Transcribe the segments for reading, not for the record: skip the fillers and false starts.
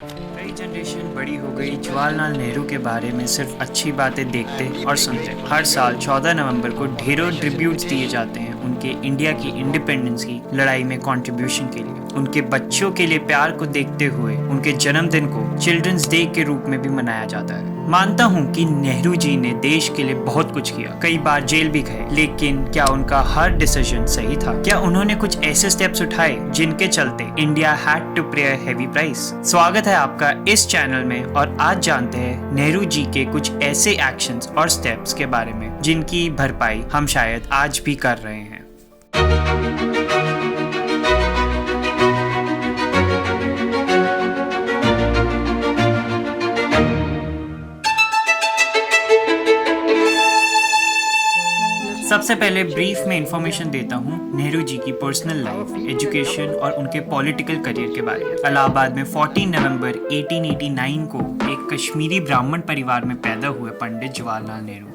कई जनरेशन बड़ी हो गई जवाहरलाल नेहरू के बारे में सिर्फ अच्छी बातें देखते और सुनते। हर साल 14 नवंबर को ढेरों ट्रिब्यूट्स दिए जाते हैं उनके इंडिया की इंडिपेंडेंस की लड़ाई में कंट्रीब्यूशन के लिए। उनके बच्चों के लिए प्यार को देखते हुए उनके जन्मदिन को चिल्ड्रंस डे के रूप में भी मनाया जाता है। मानता हूँ कि नेहरू जी ने देश के लिए बहुत कुछ किया, कई बार जेल भी गए, लेकिन क्या उनका हर डिसीजन सही था? क्या उन्होंने कुछ ऐसे स्टेप्स उठाए जिनके चलते इंडिया हैड टू पे अ हेवी प्राइस? स्वागत है आपका इस चैनल में और आज जानते हैं नेहरू जी के कुछ ऐसे एक्शंस और स्टेप्स के बारे में जिनकी भरपाई हम शायद आज भी कर रहे हैं। सबसे पहले ब्रीफ में इंफॉर्मेशन देता हूँ नेहरू जी की पर्सनल लाइफ, एजुकेशन और उनके पॉलिटिकल करियर के बारे में। इलाहाबाद में 14 नवंबर 1889 को एक कश्मीरी ब्राह्मण परिवार में पैदा हुए पंडित जवाहरलाल नेहरू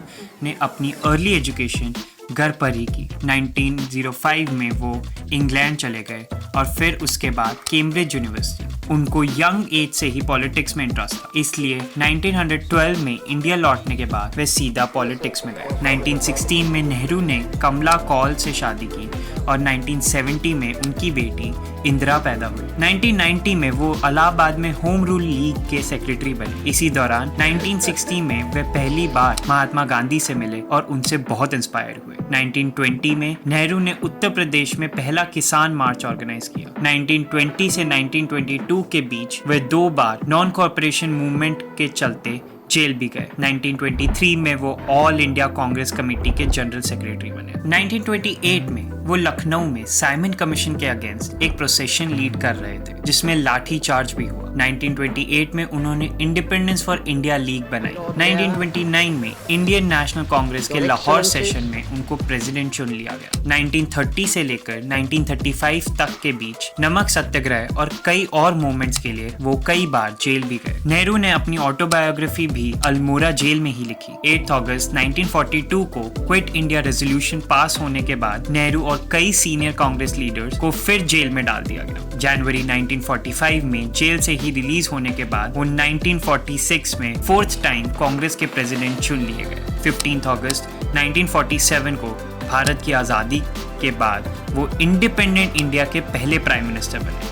ने अपनी अर्ली एजुकेशन घर पर ही की। 1905 में वो इंग्लैंड चले गए और फिर उसके बाद कैम्ब्रिज यूनिवर्सिटी। उनको यंग एज से ही पॉलिटिक्स में इंटरेस्ट था, इसलिए 1912 में इंडिया लौटने के बाद वे सीधा पॉलिटिक्स में गए। 1916 में नेहरू ने कमला कौल से शादी की और 1970 में उनकी बेटी इंदिरा पैदा हुई। 1990 में वो इलाहाबाद में होम रूल लीग के सेक्रेटरी बने। इसी दौरान 1960 में वे पहली बार महात्मा गांधी से मिले और उनसे बहुत इंस्पायर हुए। 1920 में नेहरू ने उत्तर प्रदेश में पहला किसान मार्च ऑर्गेनाइज किया। 1920 से 1922 के बीच वे 2 बार नॉन कॉर्पोरेशन मूवमेंट के चलते जेल भी गए। 1923 में वो ऑल इंडिया कांग्रेस कमेटी के जनरल सेक्रेटरी बने। 1928 में वो लखनऊ में साइमन कमीशन के अगेंस्ट एक प्रोसेशन लीड कर रहे थे जिसमें लाठी चार्ज भी हुआ। 1928 में उन्होंने इंडिपेंडेंस फॉर इंडिया लीग बनाई। 1929 में इंडियन नेशनल कांग्रेस के लाहौर सेशन में उनको प्रेसिडेंट चुन लिया गया। 1930 से लेकर 1935 तक के बीच नमक सत्याग्रह और कई और मूवमेंट्स के लिए वो कई बार जेल भी गए। नेहरू ने अपनी ऑटोबायोग्राफी भी अल्मोड़ा जेल में ही लिखी। 8 अगस्त 1942 को क्विट इंडिया रेजोल्यूशन पास होने के बाद नेहरू और कई सीनियर कांग्रेस लीडर्स को फिर जेल में डाल दिया गया। जनवरी 1945 में जेल से ही रिलीज होने के बाद वो 1946 में 4th टाइम कांग्रेस के प्रेसिडेंट चुन लिए गए। 15 अगस्त 1947 को भारत की आज़ादी के बाद वो इंडिपेंडेंट इंडिया के पहले प्राइम मिनिस्टर बने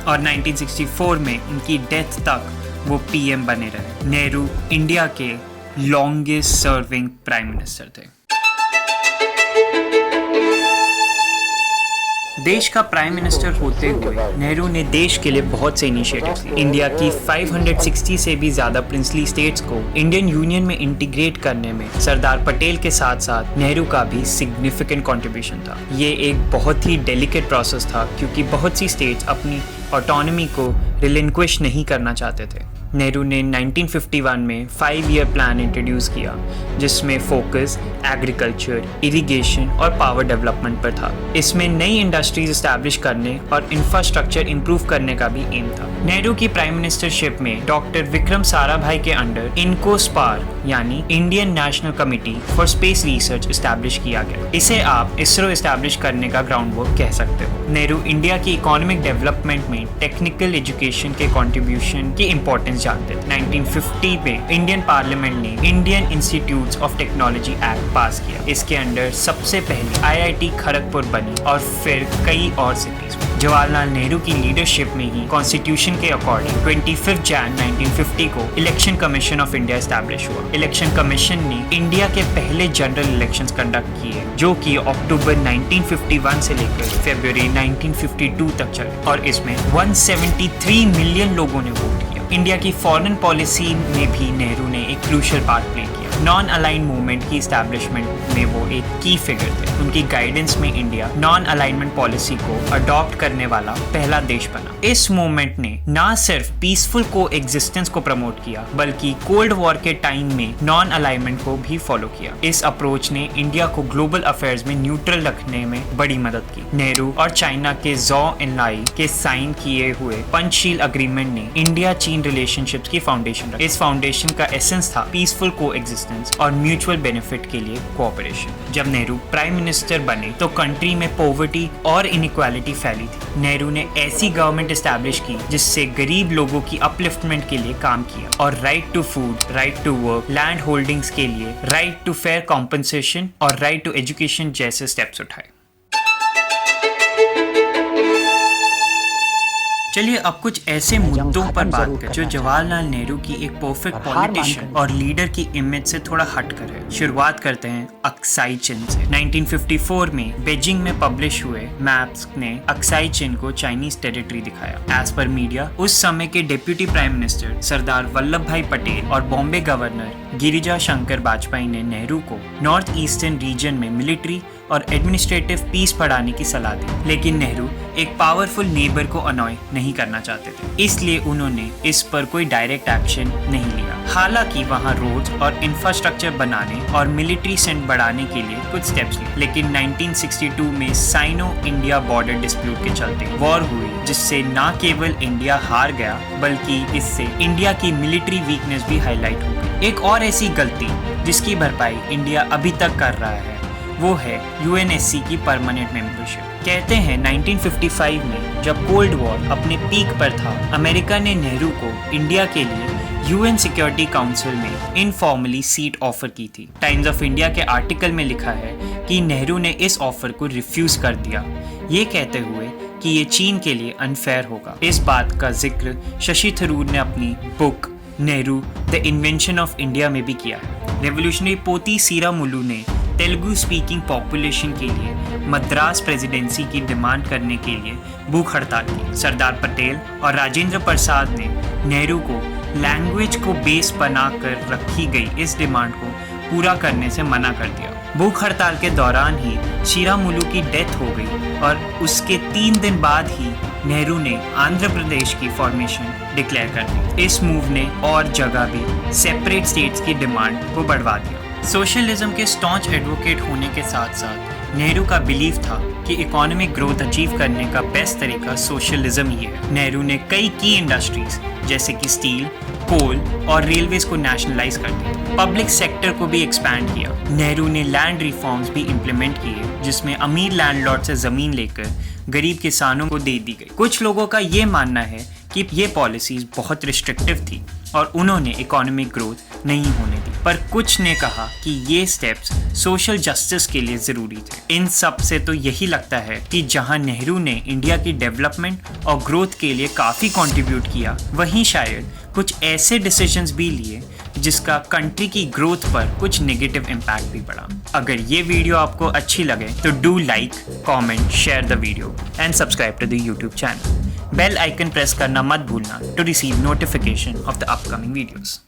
और 1964 में उनकी डेथ तक वो पीएम बने रहे। नेहरू इंडिया के लॉन्गेस्ट सर्विंग प्राइम मिनिस्टर थे। देश का प्राइम मिनिस्टर होते हुए नेहरू ने देश के लिए बहुत से इनिशिएटिव्स लिए। इंडिया की 560 से भी ज्यादा प्रिंसली स्टेट्स को इंडियन यूनियन में इंटीग्रेट करने में सरदार पटेल के साथ साथ नेहरू का भी सिग्निफिकेंट कंट्रीब्यूशन था। ये एक बहुत ही डेलिकेट प्रोसेस था क्योंकि बहुत सी स्टेट्स अपनी ऑटोनॉमी को रिलिंक्विश नहीं करना चाहते थे। नेहरू ने 1951 में 5-year प्लान इंट्रोड्यूस किया जिसमें फोकस एग्रीकल्चर, इरिगेशन और पावर डेवलपमेंट पर था। इसमें नई इंडस्ट्रीज एस्टैब्लिश करने और इंफ्रास्ट्रक्चर इंप्रूव करने का भी एम था। नेहरू की प्राइम मिनिस्टरशिप में डॉक्टर विक्रम साराभाई के अंडर इनकोस्पार यानी Indian national committee for space research establish किया गया। इसे आप इसरो एस्टैब्लिश करने का ग्राउंड वर्क कह सकते हो। नेहरू इंडिया की इकोनॉमिक डेवलपमेंट में टेक्निकल एजुकेशन के कंट्रीब्यूशन की इंपॉर्टेंस जानते थे। 1950 में इंडियन पार्लियामेंट ने Indian institutes of technology act पास किया। इसके अंडर सबसे पहले IIT खड़गपुर बनी और फिर कई और सिटीज में। जवाहरलाल नेहरू की लीडरशिप में ही कॉन्स्टिट्यूशन के अकॉर्डिंग 25 जैन 1950 को election commission of India establish हुआ। इलेक्शन कमीशन ने इंडिया के पहले जनरल इलेक्शंस कंडक्ट किए जो कि अक्टूबर 1951 से लेकर फरवरी 1952 तक चले और इसमें 173 मिलियन लोगों ने वोट किया। इंडिया की फॉरेन पॉलिसी में भी नेहरू ने एक क्रूशियल पार्ट प्ले किया। नॉन अलाइंड मूवमेंट की एस्टैब्लिशमेंट में वो एक की फिगर थे। उनकी गाइडेंस में इंडिया नॉन अलाइनमेंट पॉलिसी को अडॉप्ट करने वाला पहला देश बना। इस मूवमेंट ने न सिर्फ पीसफुल को एग्जिस्टेंस को प्रमोट किया बल्कि कोल्ड वॉर के टाइम में नॉन अलाइनमेंट को भी फॉलो किया। इस अप्रोच ने इंडिया को ग्लोबल अफेयर्स में न्यूट्रल रखने में बड़ी मदद की। नेहरू और चाइना के जॉ एनलाई के साइन किए हुए पंचशील अग्रीमेंट ने इंडिया चीन रिलेशनशिप्स की फाउंडेशन रखी। इस फाउंडेशन का एसेंस था पीसफुल को एग्जिस्टेंस। असिस्टेंस और म्यूचुअल बेनिफिट के लिए कोऑपरेशन। जब नेहरू प्राइम मिनिस्टर बने तो कंट्री में पॉवर्टी और इनइक्वालिटी फैली थी। नेहरू ने ऐसी गवर्नमेंट एस्टैब्लिश की जिससे गरीब लोगों की अपलिफ्टमेंट के लिए काम किया और right to food, right to work, land holdings के लिए राइट टू फेयर कॉम्पनसेशन और राइट टू एजुकेशन जैसे स्टेप्स उठाए। चलिए अब कुछ ऐसे मुद्दों पर बात करें जो जवाहरलाल नेहरू की एक परफेक्ट पॉलिटिशियन और लीडर की इमेज से थोड़ा हटकर है। शुरुआत करते हैं अक्साई चिन से। 1954 में बीजिंग में पब्लिश हुए मैप्स ने अक्साई चिन को चाइनीज टेरिटरी दिखाया। एज पर मीडिया उस समय के deputy prime minister Sardar Vallabh भाई पटेल और बॉम्बे गवर्नर गिरिजा शंकर वाजपेयी ने नेहरू को नॉर्थ ईस्टर्न रीजन में मिलिट्री और एडमिनिस्ट्रेटिव पीस बढ़ाने की सलाह दी, लेकिन नेहरू एक पावरफुल नेबर को अनॉय नहीं करना चाहते थे, इसलिए उन्होंने इस पर कोई डायरेक्ट एक्शन नहीं लिया। हालांकि वहां रोड्स और इंफ्रास्ट्रक्चर बनाने और मिलिट्री सेंट बढ़ाने के लिए कुछ स्टेप्स लिए, लेकिन 1962 में साइनो इंडिया बॉर्डर डिस्प्यूट के चलते वॉर हुई, जिससे न केवल इंडिया हार गया बल्कि इससे इंडिया की मिलिट्री वीकनेस भी हाईलाइट हो गई। एक और ऐसी गलती जिसकी भरपाई इंडिया अभी तक कर रहा है वो है यूएनएससी की परमानेंट मेंबरशिप। कहते हैं 1955 में जब कोल्ड वॉर अपने पीक पर था, अमेरिका ने नेहरू को इंडिया के लिए यूएन सिक्योरिटी काउंसिल में इनफॉर्मली सीट ऑफर की थी। टाइम्स ऑफ इंडिया के आर्टिकल में लिखा है कि नेहरू ने इस ऑफर को रिफ्यूज कर दिया, ये कहते हुए कि ये चीन के लिए अनफेयर होगा। इस बात का जिक्र शशि थरूर ने अपनी book Nehru the invention of India में भी किया है। रेवोल्यूशनरी पोती सीरामुलु ने तेलुगु स्पीकिंग पॉपुलेशन के लिए मद्रास प्रेसिडेंसी की डिमांड करने के लिए भूख हड़ताल की। सरदार पटेल और राजेंद्र प्रसाद ने नेहरू को लैंग्वेज को बेस बनाकर रखी गई इस डिमांड को पूरा करने से मना कर दिया। भूख हड़ताल के दौरान ही सीरामुलु की डेथ हो गई और उसके 3 दिन बाद ही नेहरू ने आंध्र प्रदेश की फॉर्मेशन डिक्लेयर कर दी। इस मूव ने और जगह भी सेपरेट स्टेट्स की डिमांड को बढ़वा दिया। सोशलिज्म के स्टॉन्च एडवोकेट होने के साथ साथ नेहरू का बिलीफ था कि इकोनॉमिक ग्रोथ अचीव करने का बेस्ट तरीका सोशलिज्म ही है। नेहरू ने कई की इंडस्ट्रीज जैसे कि स्टील, कोल और रेलवेज को नेशनलाइज कर दिया। पब्लिक सेक्टर को भी एक्सपैंड किया। नेहरू ने लैंड रिफॉर्म्स भी इम्प्लीमेंट किए, जिसमें अमीर लैंडलॉर्ड से जमीन लेकर गरीब किसानों को दे दी गई। कुछ लोगों का ये मानना है कि ये पॉलिसीज बहुत रिस्ट्रिक्टिव थी और उन्होंने इकोनॉमिक ग्रोथ नहीं होने दी, पर कुछ ने कहा कि ये स्टेप्स सोशल जस्टिस के लिए ज़रूरी थे। इन सब से तो यही लगता है कि जहां नेहरू ने इंडिया की डेवलपमेंट और ग्रोथ के लिए काफ़ी कंट्रीब्यूट किया, वहीं शायद कुछ ऐसे डिसीजंस भी लिए जिसका कंट्री की ग्रोथ पर कुछ नेगेटिव इम्पैक्ट भी पड़ा। अगर ये वीडियो आपको अच्छी लगे तो do like, comment, share the video and subscribe to the YouTube channel. Bell icon press करना मत भूलना to receive notification of the upcoming videos.